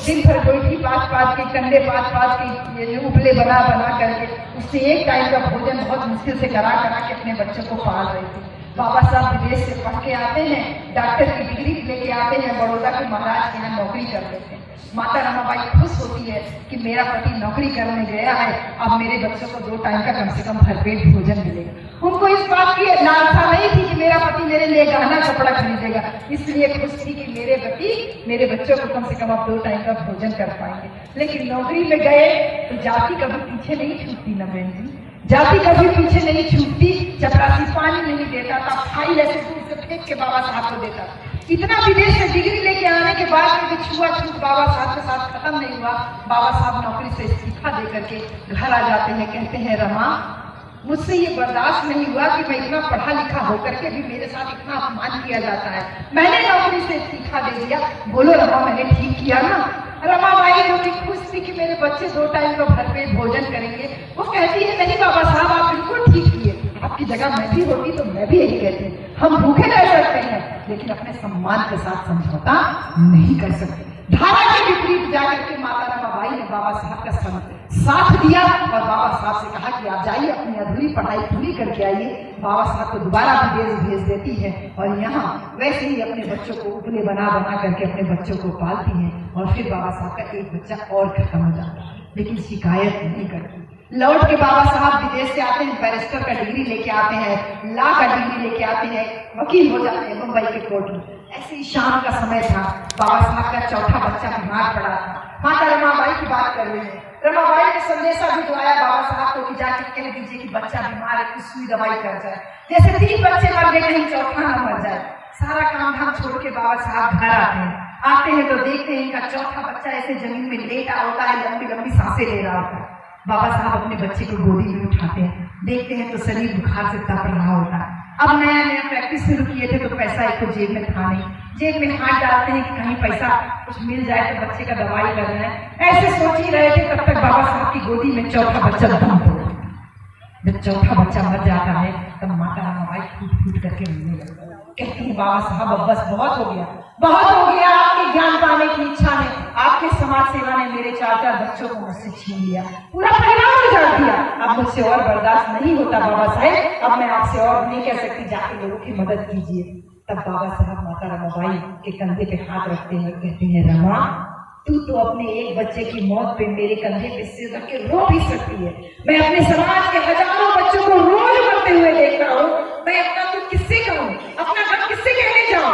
दिन भर गोईठी पाँच के कंडे पाँच के ये उपले बना करके उससे एक टाइम का भोजन बहुत मुश्किल से करा के अपने बच्चों को पाल रहे थे। बाबा साहब विदेश से पढ़ के आते हैं, डॉक्टर की डिग्री लेके आते हैं, बड़ौदा के महाराज के यहाँ नौकरी कर लेते हैं। माता रमाबाई खुश होती है कि मेरा पति नौकरी करने गया है, अब मेरे बच्चों को 2 टाइम का कम से कम भरपेट भोजन मिलेगा। उनको इस बात की लालसा नहीं थी कि मेरा पति मेरे लिए गहना कपड़ा खरीदेगा, इसलिए खुश थी कि मेरे पति मेरे बच्चों को कम से कम अब 2 टाइम का भोजन कर पाएंगे। लेकिन नौकरी में गए तो जाति कभी पीछे नहीं छूटती न बहन जी, जाति कभी पीछे नहीं छूटती। चपरासी पानी नहीं देता था, फाइल ऐसे दूर से फेंक के बाबा साहब को देता। इतना विदेश से डिग्री लेके आने के बाद भी छुआछूत बाबा साहब के साथ खत्म नहीं हुआ। बाबा साहब नौकरी से इस्तीफा दे करके घर आ जाते हैं, कहते हैं रमा मुझसे ये बर्दाश्त नहीं हुआ कि मैं इतना पढ़ा लिखा होकर के भी मेरे साथ इतना अपमान किया जाता है, मैंने नौकरी से इस्तीफा दे दिया। बोलो रमा मैंने ठीक किया ना? रमाबाई जो कि खुश थी कि मेरे बच्चे 2 टाइम का भरपेट भोजन करेंगे, वो कहती है नहीं बाबा साहब आप बिल्कुल ठीक किए, आपकी जगह मैं भी होती तो मैं भी यही कहती, हम भूखे रह सकते हैं लेकिन अपने सम्मान के साथ समझौता नहीं कर सकते। धारा के विपरीत जाकर के माता रमाबाई ने बाबा साहब का साथ दिया और बाबा साहब से कहा कि आप जाइए अपनी अधूरी पढ़ाई पूरी करके आइए। बाबा साहब को दोबारा विदेश भेज देती है और यहाँ वैसे ही अपने बच्चों को उपले बना करके अपने बच्चों को पालती है। और फिर बाबा साहब का एक बच्चा और खत्म हो जाता है, लेकिन शिकायत नहीं करती। लौट के बाबा साहब विदेश से आते हैं, बैरिस्टर का डिग्री लेके आते हैं, लॉ का डिग्री लेके आते हैं, वकील हो जाते हैं मुंबई के कोर्ट में। ऐसे ही शाम का समय था, बाबा साहब का चौथा बच्चा बीमार पड़ा था। माता रमाबाई की बात कर रही है, रमाबाई ने संदेशा भिजवाया बाबा साहब को कि जाके कह दीजिए कि बच्चा बीमार है, कुछ सुई दवाई कर जाए, जैसे 3 बच्चे मर गए कहीं चौथा न मर जाए। सारा काम धाम छोड़ के बाबा साहब घर आते हैं तो देखते हैं इनका चौथा बच्चा ऐसे जमीन में लेटा होता है, लंबी लंबी सांसें ले रहा होता है। बाबा साहब अपने बच्चे को गोदी में उठाते हैं, देखते हैं तो शरीर बुखार से तप रहा होता है। अब नया प्रैक्टिस शुरू किए थे तो पैसा एक तो जेब में था नहीं, जेब में हाथ डालते हैं कि कहीं पैसा कुछ मिल जाए तो बच्चे का दवाई करना है। ऐसे सोच ही रहे थे तब तक बाबा साहब की गोदी में चौथा बच्चा दम तोड़। जब चौथा बच्चा मर जाता है तब माता रमाबाई फूट करके रोने लगती है, कहती है बाबा साहब अब बस बहुत हो गया, बहुत हो गया। आपके ज्ञान पाने की इच्छा ने, आपके समाज सेवा ने मेरे 4 बच्चों को मुझसे छीन लिया, पूरा परिवार उजाड़ दिया, अब मुझसे और बर्दाश्त नहीं होता बाबा साहब, अब मैं आपसे और नहीं कह सकती, जाके लोगों की मदद कीजिए। तब बाबा साहब माता रमाबाई के कंधे पे हाथ रखते हैं, कहते हैं रमा तू तो अपने एक बच्चे की मौत पे मेरे कंधे पे सिर रख के रो भी सकती है, मैं अपने समाज के हजारों बच्चों को रोज मरते हुए देख रहा हूँ, मैं अपना तू किससे कहूँ, अपना गम किससे कहने जाऊँ?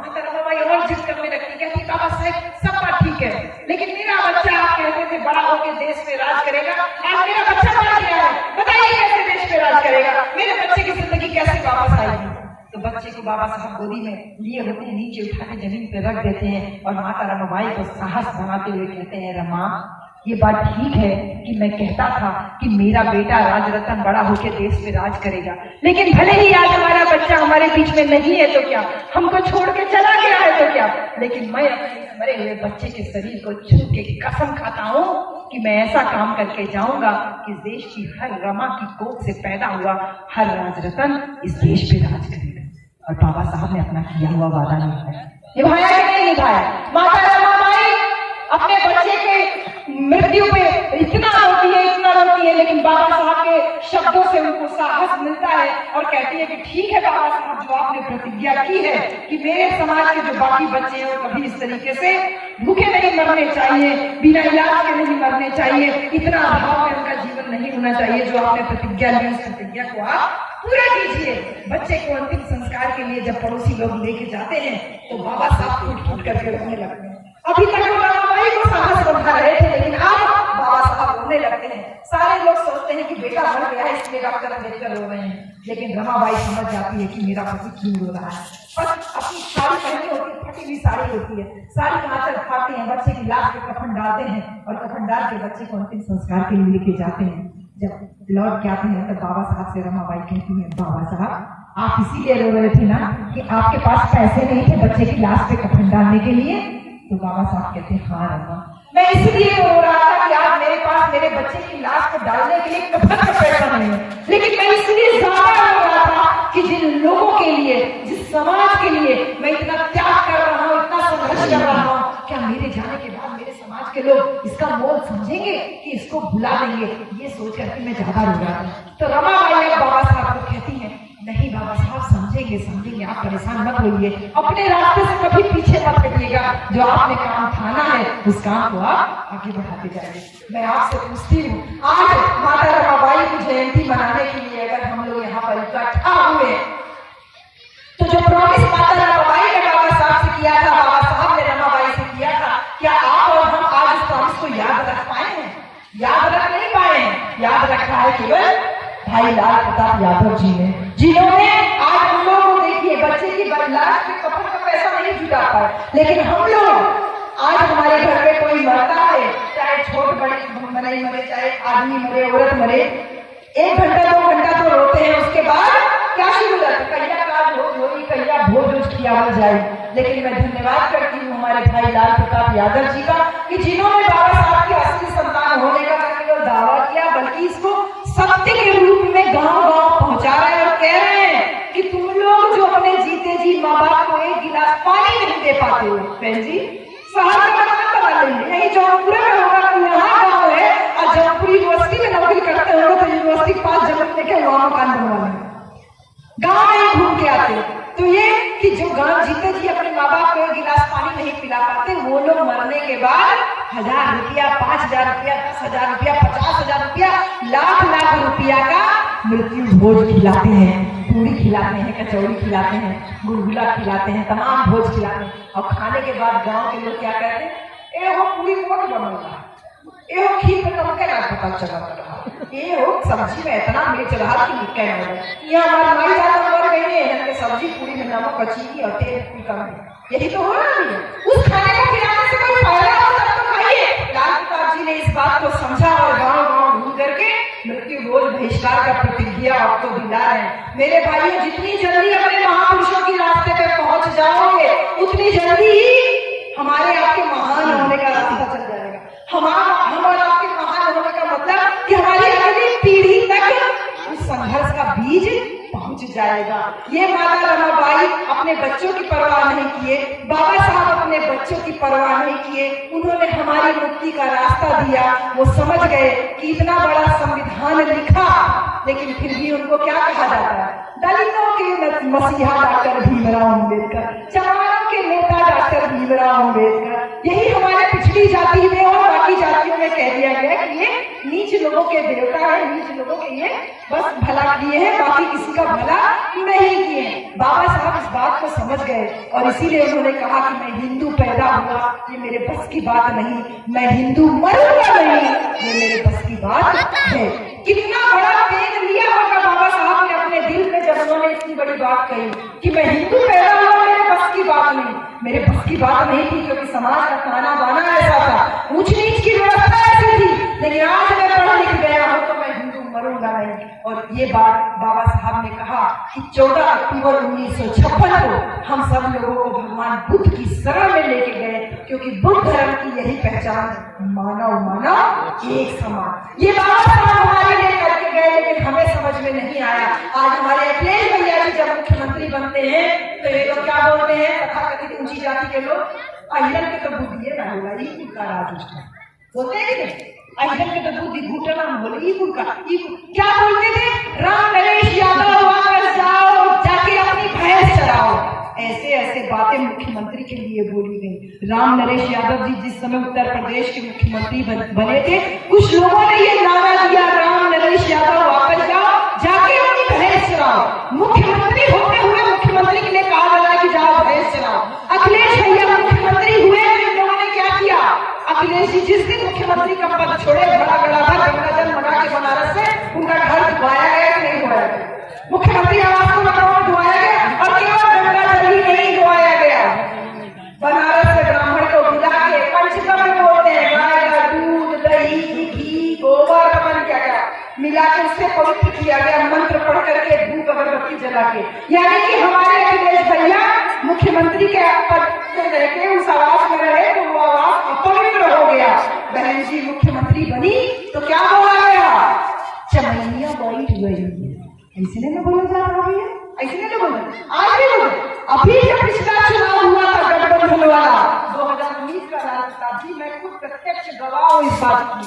माता रमाबाई और जिद करने लगती, कहती बाबा साहब सब बात ठीक है, लेकिन मेरा बच्चा आप कहते थे बड़ा होकर देश पे राज करेगा, आज मेरा बच्चा मर गया है, बताइए कैसे देश पे राज करेगा, मेरे बच्चे की जिंदगी कैसे वापस आएगी? तो बच्चे को बाबा साहब गोदी में लिए होते हैं, नीचे उठा के जमीन पे रख देते हैं और माता रमाबाई को साहस बनाते हुए कहते हैं रमा ये बात ठीक है कि मैं कहता था कि मेरा बेटा राजरत्न बड़ा होकर देश पे राज करेगा, लेकिन भले ही आज हमारा बच्चा हमारे बीच में नहीं है तो क्या, हमको छोड़ के चला गया है तो क्या, लेकिन मैं अपने मरे हुए बच्चे के शरीर को छू के कसम खाता हूँ कि मैं ऐसा काम करके जाऊंगा कि देश की हर रमा की कोख से पैदा हुआ हर राजरत्न इस देश पे राज करेगा। और बाबा साहब ने अपना किया हुआ वादा निभाया कि नहीं निभाया? माता रमाबाई अपने बच्चे के मृत्यु पे इतना रोती है, लेकिन बाबा साहब के शब्दों से उनको साहस मिलता है और कहती है कि ठीक है बाबा साहब, जो आपने प्रतिज्ञा की है कि मेरे समाज के जो बाकी बच्चे हैं वो कभी इस तरीके से भूखे नहीं मरने चाहिए, बिना इलाज के नहीं मरने चाहिए, इतना अभाव में उनका जीवन नहीं होना चाहिए, जो आपने प्रतिज्ञा ली उस प्रतिज्ञा को आप पूरा कीजिए। बच्चे को अंतिम संस्कार के लिए जब पड़ोसी लोग लेके जाते हैं तो बाबा साहब फूट करके रोने लगते हैं। अभी तक वो रमाबाई को साहस बढ़ा रहे थे, लेकिन अब बाबा साहब रोने लगते हैं। सारे लोग सोचते हैं कि बेटा मर गया है इसलिए डॉक्टर अम्बेडकर रो रहे हैं, लेकिन रमाबाई समझ जाती है कि मेरा पति क्यों रो रहा है। बस अपनी साड़ी पहनी होती है, फटी हुई साड़ी होती है, साड़ी का आंचल फाड़ते हैं, बच्चे की लाश पे कफन डालते हैं और कफन डाल के बच्चे को अंतिम संस्कार के लिए लेके जाते हैं। जब लौट के आते हैं तब बाबा साहब से रमाबाई कहती है बाबा साहब आप इसीलिए रो रहे थे ना कि आपके पास पैसे नहीं थे बच्चे की लाश पे कफन डालने के लिए? तो बाबा साहब कहते हैं हाँ रमा, मैं इसलिए रो रहा था कि आज मेरे पास मेरे बच्चे की लाश को डालने के लिए कफन का पैसा नहीं है, लेकिन मैं इसलिए ज्यादा रो रहा था कि जिन लोगों के लिए, जिस समाज के लिए मैं इतना त्याग कर रहा हूँ, इतना संघर्ष कर रहा हूँ, क्या मेरे जाने के बाद मेरे समाज के लोग इसका मोल समझेंगे कि इसको भुला देंगे, ये सोच करके मैं ज्यादा रो रहा था। तो रमाबाई अब बाबा साहब को कहती है, नहीं बाबा साहब समझेंगे समझेंगे, आप परेशान मत होइए, अपने रास्ते से कभी पीछे मत हटिएगा, जो आपने काम ठाना है उस काम को आप आगे बढ़ाते जाइए। मैं आपसे पूछती हूँ, आज माता रमाबाई की जयंती मनाने के लिए अगर हम लोग यहाँ पर इकट्ठा हुए, तो जो प्रॉमिस माता रमाबाई ने बाबा साहब से किया था, बाबा साहब ने रमाबाई से किया था, क्या आप और हम आज उस प्रॉमिस को याद रख पाए हैं? याद रख नहीं पाए हैं। याद रखा है केवल भाई लाल प्रताप यादव जी ने, जिन्होंने आज हम लोग को देखिए बच्चे की लाश के कफन का पैसा नहीं जुटा पाए, लेकिन हम लोग आज हमारे घर में कोई मरता है, चाहे छोट बड़ी मरे मरे, चाहे आदमी मरे, औरत मरे, 1 घंटा 2 घंटा तो रोते हैं, उसके बाद क्या शुरू होता है, कहिया काज होगी, कहिया भोज किया हो जाए। लेकिन मैं धन्यवाद करती हूँ हमारे भाई लाल प्रताप यादव जी का, कि जिन्होंने बाबा साहब के असली संतान होने का केवल दावा किया, बल्कि इसको सत्य के रूप में गांव-गांव पहुंचा रहे हैं और कह रहे हैं कि तुम लोग जो अपने जीते जी माँ बाप को 1 गिलास पानी नहीं दे पाते हो, बहन जी शहर का मकान बना लेंगे, यही जौनपुर में होगा, यहाँ गाँव है और जौनपुर यूनिवर्सिटी में नौकरी करते होंगे तो यूनिवर्सिटी के पास जमीन लेके वहां मकान बनवा लेंगे, गाँव में घूम के आते। तो ये कि जो गांव जीते जी अपने माँ बाप को 1 गिलास पानी नहीं पिला पाते, वो लोग मरने के बाद 1000 रुपया, 5000 रुपया, 10,000 रुपया, 50,000 रुपया, लाख रुपया का मृत्यु भोज खिलाते हैं, पूरी खिलाते हैं, कचौड़ी खिलाते हैं, गुलगुला खिलाते हैं, तमाम भोज खिलाते हैं। और खाने के बाद गाँव के लोग क्या कहते हैं, ए हो पूरी कोट बनोगा, ए हो खीर में नमक ना पता चला, ये हो सब्जी में इतना मिर्च रहा कि निकल गया, यहाँ हमारी माई ज्यादा मर गई है, सब्जी पूरी में नमक अच्छी और तेल पूरी कम है, यही तो हो रहा है। उस खाने को खिलाने से कोई फायदा हो तब तो खाइए। लाल प्रताप जी ने इस बात को समझा और गाँव-गाँव घूम करके मृत्यु भोज बहिष्कार का प्रतिज्ञा आपको दिला रहे हैं। मेरे भाइयों, जितनी जल्दी अपने महापुरुषों के रास्ते पे पहुंच जाओगे, उतनी जल्दी ही हमारे आपके महान होने का रास्ता चल जाएगा। हम और आपके महान होने का मतलब कि हमारी अगली पीढ़ी तक उस संघर्ष का बीज पहुंच जाएगा। ये माता रमाबाई अपने बच्चों की परवाह नहीं किए, बाबा साहब अपने बच्चों की परवाह नहीं किए, उन्होंने हमारी मुक्ति का रास्ता दिया। वो समझ गए कि इतना बड़ा संविधान लिखा, लेकिन फिर भी उनको क्या कहा जाता है, दलितों के मसीहा डॉक्टर भीमराव अम्बेडकर, चमारों के नेता डॉक्टर भीमराव अम्बेडकर। यही हमारे पिछड़ी जाति में और बाकी जातियों में कह दिया गया कि ये नीच लोगों के देवता है, नीच लोगों के ये बस भला किए हैं, बाकी किसी का भला नहीं किए। बाबा साहब इस बात को समझ गए और इसीलिए उन्होंने कहा कि मैं हिंदू पैदा हुआ, ये मेरे बस की बात नहीं, मैं हिंदू मरूंगा नहीं, ये मेरे बस की बात है। कितना बड़ा तेज लिया होगा बाबा साहब ने अपने दिल में जब उन्होंने इतनी बड़ी बात कही कि मैं हिंदू पैदा हुआ, मेरे बस की बात नहीं, मेरे बस की बात नहीं थी, क्योंकि समाज का ताना बाना ऐसा था, ऊंच नीच की व्यवस्था ऐसी थी। लेकिन आज मैं पढ़ लिख गया हूं तो मैं हिंदू मरूंगा नहीं। और ये बात बाबा साहब ने कहा कि 14 अक्टूबर 1956 को हम सब लोगों को भगवान बुद्ध की शरण में लेके गए, क्योंकि बुद्ध धर्म की यही पहचान, मानव मानव एक समान। ये बाबा साहब हमारे लिए करके गए, लेकिन हमें समझ में नहीं आया। आज हमारे अखिलेश भैया जी जब मुख्यमंत्री बनते हैं तो ये लोग क्या बोलते हैं, तथाकथित ऊंची जाति के लोग, अहिरन के तो बुद्धि है ना होगा, ये का राज बोलते हैं कि नहीं, अहिरन के तो बुद्धि घुटना बोले, ये क्या बोलते थे, राम नरेश यादव आकर जाओ, जाके अपनी भैंस चराओ। ऐसे ऐसे बातें मुख्यमंत्री के लिए बोली गई। राम नरेश यादव जी जिस समय उत्तर प्रदेश के मुख्यमंत्री बने थे, कुछ लोगों ने ये नारा दिया, राम नरेश यादव वापस जाओ, जाके अपनी भैंस चराओ। मुख्यमंत्री होते हुए मुख्यमंत्री के लिए कहा जा रहा है कि जाओ भैंस चराओ। अखिलेश भैया मुख्यमंत्री हुए तो इन लोगों ने क्या किया, अखिलेश जी जिस दिन मुख्यमंत्री का पद छोड़े, बड़ा गड़ा था, गंगा जल मंगा के बनारस से उनका घर धुआया गया कि नहीं धुआया गया, मुख्यमंत्री आवास को लखनऊ धुआया गया, और केवल गंगा जल ही नहीं धुआया गया, बनारस से ब्राह्मण को बुला के पंचकर्म बोलते हैं, गाय का दूध, दही, घी, गोबर, अपन क्या क्या मिला के उससे पवित्र किया गया, मंत्र पढ़ करके, धूप अगरबत्ती जला के। यानी कि हमारे अखिलेश भैया मुख्यमंत्री के पद से रहते उस आवास में रहे तो वो आवास अपवित्र हो गया। बहन जी मुख्यमंत्री बनी तो क्या बोला गया, चमैया बैठ गई, इसलिए मैं बोला जा रहा है, इसलिए बोला आज भी बोला। अभी जब पिछला चुनाव हुआ था गठबंधन वाला 2019 का, प्रसाद प्रताप जी, मैं खुद प्रत्यक्ष गवाह हूँ इस बात की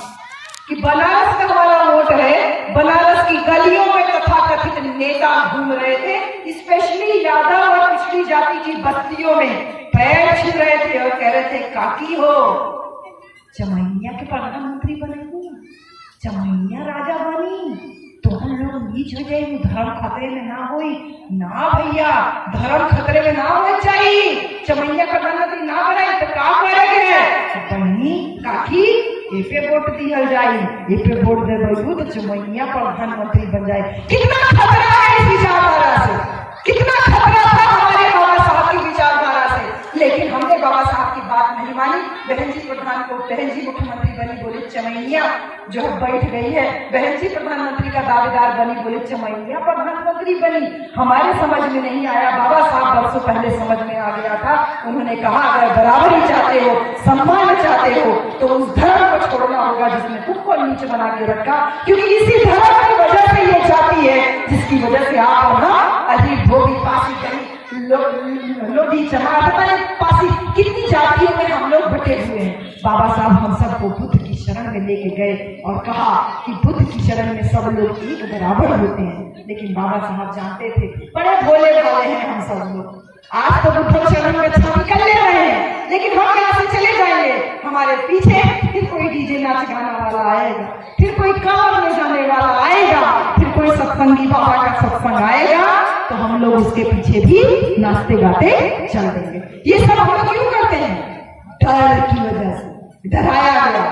कि बनारस का हमारा वोट है। बनारस की गलियों में तथाकथित नेता घूम रहे थे, स्पेशली यादव और पिछड़ी जाति की बस्तियों में पैर छू रहे थे और कह रहे थे काकी हो चमैया के प्रधानमंत्री बनेंगे, चमैया राजा बनी तो हम लोग नीच हो जाए, धर्म खतरे में ना होई ना भैया, धर्म खतरे में ना होना चाहिए, चमैया प्रधानमंत्री ना बनाए तो का करेंगे बहनी काकी ए पे वोट दिया जाए, ए पे वोट दे दो तो चमैया प्रधानमंत्री बन जाए। कितना खतरा है इस विचारधारा से, कितना खतरा था हमारे बाबा साहब की विचारधारा से, लेकिन हमने बाबा साहब की बात नहीं मानी। बहन जी प्रधान को, बहन जी मुख्यमंत्री बनी, बोले चमैया जो है बैठ गई है, बहन जी प्रधानमंत्री का दावेदार बनी, बोले चमैया प्रधानमंत्री बनी। हमारे समझ में नहीं आया, बाबा साहब वर्षों पहले समझ में आ गया था। उन्होंने कहा अगर बराबरी चाहते हो, सम्मान चाहते हो तो उस धर्म को छोड़ना होगा जिसने खुद को नीचे बना के रखा, क्योंकि इसी धर्म की वजह से ये जाति है जिसकी वजह से आप और ना अजीब भोगी पासी कहीं लोधी चमा पासी कितनी जातियों में हम लोग बटे हुए हैं। बाबा साहब हम सबको बुद्ध की शरण में लेके गए और कहा कि बुद्ध की शरण में सब लोग एक बराबर होते हैं, लेकिन बाबा साहब जानते थे बड़े भोले भाले हैं हम सब लोग। आज तो बुद्ध की शरण में निकल ले रहे हैं, लेकिन हम यहाँ से चले जाएंगे, हमारे पीछे फिर कोई डीजे नाच गाना वाला आएगा, फिर कोई कांवड़ में जाने वाला आएगा, फिर कोई सत्संगी बाबा का सत्संग आएगा, तो हम लोग उसके पीछे भी नाचते गाते चल देंगे। ये सब हम लोग क्यों करते हैं? डर की वजह से, डराया गया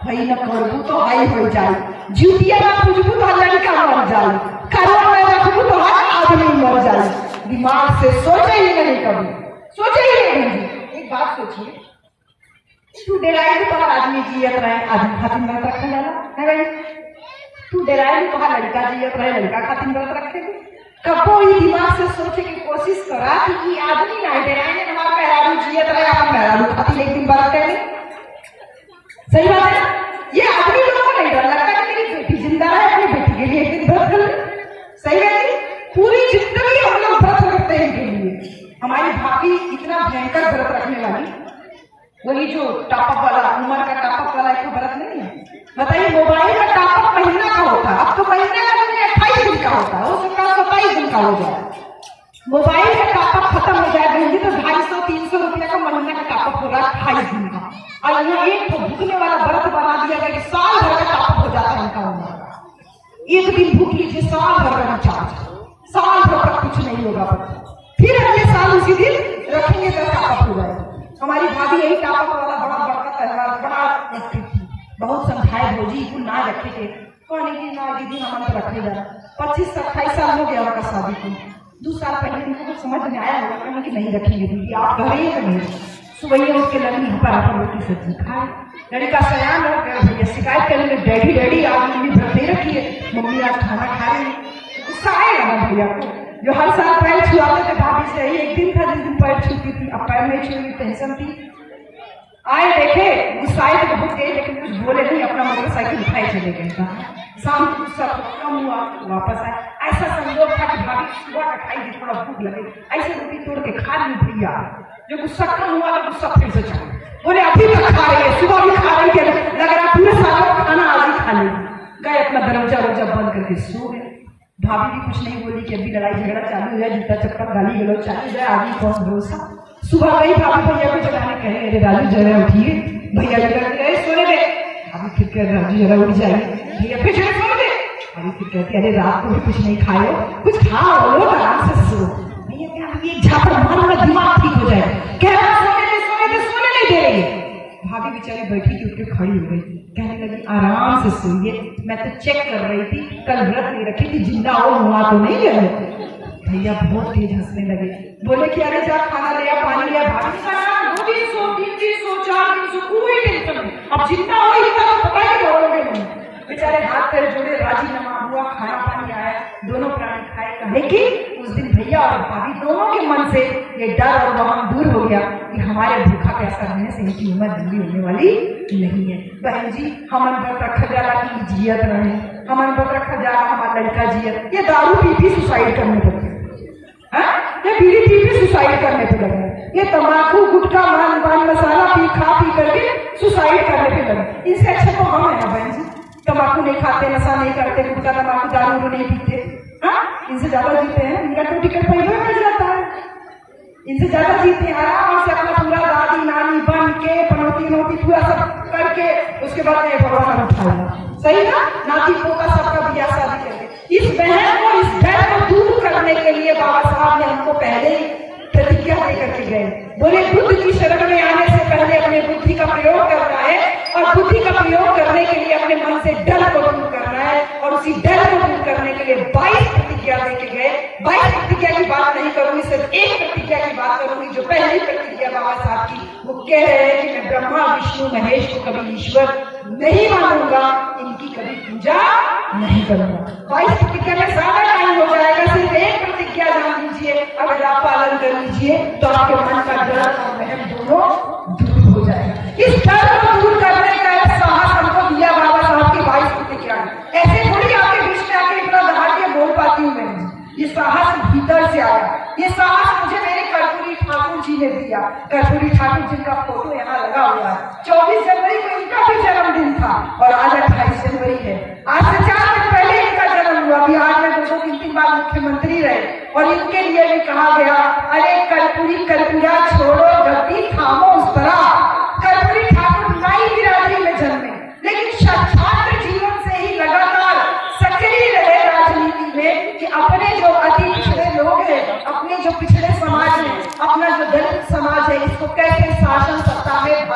हई न करबू तो हई हो जाए, जूतिया ना पूजबू तो लड़का मर जाए, करवा में रखबू तो हर आदमी मर जाए। दिमाग से सोचे ही नहीं, कभी सोचे ही नहीं। एक बात सोचिए, तू डराए तो आदमी जियत रहे, आदमी खातिर व्रत रखा जाला है भाई, तू डराए तो लड़का जियत रहे, लड़का खातिर व्रत रखे। कबो ही दिमाग से सोचे की कोशिश करा कि ये आदमी ना डराए, हमारा मेहरारू जियत रहे, आप मेहरारू खातिर एक दिन व्रत करें। सही बात है, ये आदमी लोगों को नहीं डर लगता कि मेरी बेटी जिंदा है, अपनी बेटी के लिए एक दिन व्रत कर ले। सही है, पूरी जिंदगी हम लोग व्रत रखते हैं इनके लिए। हमारी भाभी इतना भयंकर व्रत रखने वाली, वही जो टॉपअप वाला, उम्र का टॉपअप वाला एक व्रत नहीं है, बताइए। मोबाइल का टॉपअप महीना का होता है, अब तो महीने का 28 दिन का होता है, हो सकता है 27 दिन का हो जाए। मोबाइल का टॉपअप खत्म हो जाए बहन जी तो 250-300 रुपया का महीना का टॉपअप हो रहा है 28 दिन का, और यहाँ एक तो भूखने वाला व्रत बना दिया गया कि साल भर का टॉपअप हो जाता है इनका उम्र। एक दिन भूख लीजिए, साल भर का रिचार्ज, साल भर तक कुछ नहीं होगा, फिर अगले साल उसी दिन रखेंगे तो टॉपअप हो जाएगा। हमारी भाभी यही टॉपअप वाला बड़ा बड़का त्योहार बड़ा रखती थी, बहुत समझाए भोजी को ना रखे थे, कहने की ना दीदी हमारे रखे जा 25-28 साल हो गया उनका शादी को। 2 साल पहले उनको समझ में आया होगा, कहने की नहीं रखेंगे दीदी, आप कह रही है नहीं। सुबह उसके लड़की पर रोटी सब्जी खाए, लड़का सयान हो गया, भैया शिकायत करेंगे डैडी डैडी आप मम्मी व्रत नहीं रखी है, मम्मी आज खाना खा रही है। गुस्सा आएगा ना भैया को, जो हर साल पैर छुआते थे भाभी से, एक दिन था जिस दिन पैर छूती थी, अब पैर नहीं छुएगी, टेंशन थी। आए देखे गुस्साए तो बहुत गए, लेकिन कुछ बोले नहीं, अपना मोटरसाइकिल उठाए चले गए। शाम को गुस्सा कम हुआ, वापस आए। ऐसा संयोग था कि भाभी सुबह का खाई थी, थोड़ा भूख लगे, ऐसे रोटी तोड़ के खा ली भैया, जो गुस्सा कम हुआ तो गुस्सा फिर से चला, बोले अभी तक खा रही है, सुबह भी खा रही है, लग रहा पूरे साल का खाना आज ही खा लेगी। गए अपना दरवाजा बंद करके सो गए। भाभी भी कुछ नहीं बोली कि अभी लड़ाई झगड़ा चालू हो जाए, जूता चप्पल गाली गलौज चालू हो जाए, आदमी कौन भरोसा। सुबह गई भाभी भैया को जगाने, कहे अरे राजू जरा उठिए, भैया जगा सोने दे, अभी फिर कह राजू जरा उठ जाए, भैया फिर जरा सोने दे, अभी फिर कहती अरे रात को भी कुछ नहीं खाए, कुछ खाओ लोग आराम से सो। भैया क्या एक झापड़ मारूंगा दिमाग ठीक हो जाए, कह रहा सोने नहीं दे रही। भाभी बेचारी बैठी की उठ के खड़ी हो गई, कहने लगी आराम से सोइए, मैं तो चेक कर रही थी, कल व्रत नहीं रखी थी, जिंदा हो हुआ तो नहीं गए। भैया बहुत तेज हंसने लगे, बोले कि अरे जा खाना लिया, पानी लिया। भाभी 2 दिन सो, 3 दिन सो, 4 दिन सो, कोई टेंशन नहीं, अब जिंदा हो ही तो पता ही करोगे नहीं। बेचारे हाथ पैर जोड़े, राजीनामा हुआ, खाना पानी आया, दोनों प्राणी खाए। कहे कि उस दिन भैया और भाभी दोनों के मन से ये डर और वहम दूर हो गया कि हमारे भूखा प्यासा रहने से इनकी उम्र लंबी होने वाली नहीं है। बहन जी हमन व्रत रखा जा रहा कि जियत रहे, हमन व्रत रखा जा रहा हमारा लड़का जियत, ये दारू पी सुसाइड करने लगते। ये बीड़ी पी के सुसाइड करने पे लगे, ये तंबाकू गुटखा पान मसाला खा पी करके सुसाइड करने पे लगे। इनसे अच्छा तो हम है ना बहन जी, तंबाकू नहीं खाते, नशा नहीं करते, गुटखा तंबाकू दारू नहीं पीते, हाँ इनसे ज्यादा जीते हैं। इनका तो टिकट पहले मिल जाता है, इनसे ज्यादा जीते हैं। आराम से अपना पूरा दादी नानी बन के पनौती नौती पूरा सब करके उसके बाद में भगवान उठाएगा, सही ना, नाती पोता सबका बियाह शादी करके। इस बहन को, इस डर को दूर करने के लिए बाबा साहब ने हमको पहले ही प्रतिज्ञा देकर के गए, बोले बुद्ध की शरण में आने से पहले अपने बुद्धि का प्रयोग करना है, और बुद्धि का प्रयोग करने के लिए अपने मन से डर को दूर करना है, और उसी डर को दूर करने के लिए 22 प्रतिज्ञा देके गए। 22 प्रतिज्ञा की बात नहीं करूंगी, सिर्फ एक प्रतिज्ञा की बात करूंगी, जो पहली प्रतिज्ञा बाबा साहब की, वो कह रहे हैं कि मैं ब्रह्मा विष्णु महेश को कभी ईश्वर नहीं मानूंगा, इनकी कभी पूजा नहीं करूंगा। 22 प्रतिज्ञा में ज्यादा टाइम हो जाएगा, सिर्फ एक प्रतिज्ञा जान लीजिए, अगर आप पालन कर लीजिए तो आपके मन का डर और वहम दोनों दूर हो जाएगा। इस डर को दूर करने का साहस हमको दिया बाबा साहब की 22 प्रतिज्ञा ने। ऐसे थोड़ी आपके बीच में आके इतना दहाड़ के बोल पाती हूँ मैं, ये साहस भीतर से आया। ये साहस मुझे मेरे कर्पूरी ठाकुर जी ने दिया। कर्पूरी ठाकुर जिनका फोटो यहाँ लगा हुआ है। 24 जनवरी को इनका भी जन्मदिन था, और आज 28 जनवरी है। आज से 4 दिन पहले इनका जन्म हुआ। बिहार में 2-3 बार मुख्यमंत्री रहे, और इनके लिए भी कहा गया, अरे कर्पूरी कर्पूरा छोड़ो गद्दी थामो उस तरह। कर्पूरी ठाकुर नाई बिरादरी में जन्मे, लेकिन छात्र जीवन से ही लगातार सक्रिय रहे राजनीति में, कि अपने जो अति पिछड़े लोग हैं, अपने जो पिछड़े समाज है, अपना जो दलित समाज है, इसको कैसे शासन सत्ता में